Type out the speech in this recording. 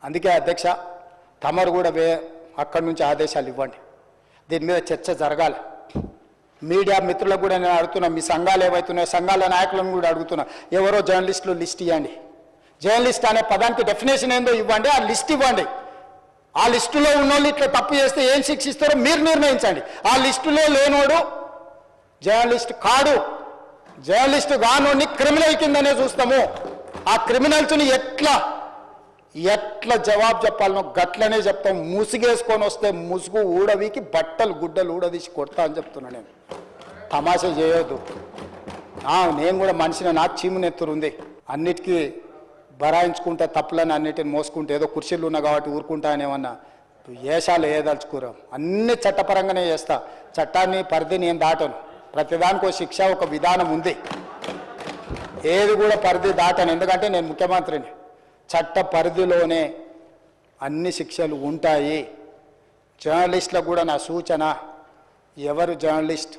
అందుకే అధ్యక్ష తమరు కూడా అక్కడి నుంచి ఆదేశాలు ఇవ్వండి, దీని మీద చర్చ జరగాలి. మీడియా మిత్రులకు కూడా నేను అడుగుతున్నా, మీ సంఘాలు ఏవైతున్నాయో సంఘాల నాయకులను కూడా అడుగుతున్నా, ఎవరో జర్నలిస్టులు లిస్ట్ ఇవ్వండి. జర్నలిస్ట్ అనే పదానికి డెఫినేషన్ ఏందో ఇవ్వండి, ఆ లిస్ట్ ఇవ్వండి. ఆ లిస్టులో ఉన్నోళ్ళు ఇట్లా తప్పు చేస్తే ఏం శిక్షిస్తారో మీరు నిర్ణయించండి. ఆ లిస్టులో లేనోడు జర్నలిస్ట్ కాడు, జర్నలిస్ట్ కానోడిని క్రిమినల్ కిందనే చూస్తాము. ఆ క్రిమినల్స్ని ఎట్లా జవాబు చెప్పాలనో గట్లనే చెప్తాం. ముసుగేసుకొని వస్తే ముసుగు ఊడవికి బట్టలు గుడ్డలు ఊడదీసి కొడతా అని చెప్తున్నా. నేను తమాషా చేయొద్దు. నేను కూడా మనిషిని, నాకు చీమునెత్తురు ఉంది. అన్నిటికీ బరాయించుకుంటే తప్పులని అన్నిటిని మోసుకుంటే ఏదో కుర్చీలు ఉన్నా కాబట్టి ఊరుకుంటా అని ఏమన్నా ఏషాలు వేయదలుచుకోరా. అన్ని చట్టపరంగానే చేస్తా. చట్టాన్ని పరిధి నేను దాటను. ప్రతిదానికి ఒక శిక్ష, ఒక విధానం ఉంది. ఏది కూడా పరిధి దాటను, ఎందుకంటే నేను ముఖ్యమంత్రిని. చట్ట పరిధిలోనే అన్ని శిక్షలు ఉంటాయి. జర్నలిస్టులకు కూడా నా సూచన, ఎవరు జర్నలిస్ట్